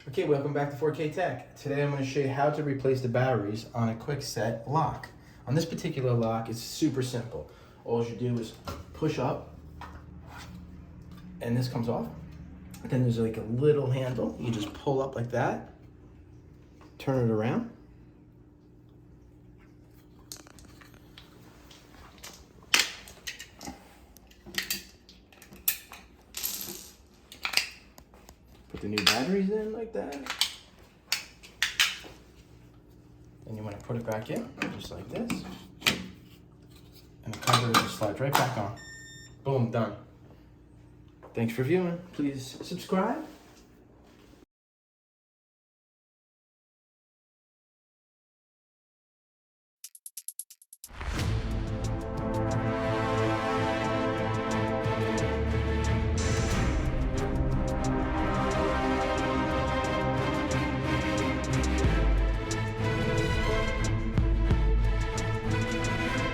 Okay, welcome back to 4K Tech. Today I'm going to show you how to replace the batteries on a KWIKSET lock. On this particular lock, it's super simple. All you do is push up, and this comes off. Then there's like a little handle. You just pull up like that, turn it around. Put the new batteries in like that. Then you want to put it back in, just like this. And the cover just slides right back on. Boom, done. Thanks for viewing. Please subscribe.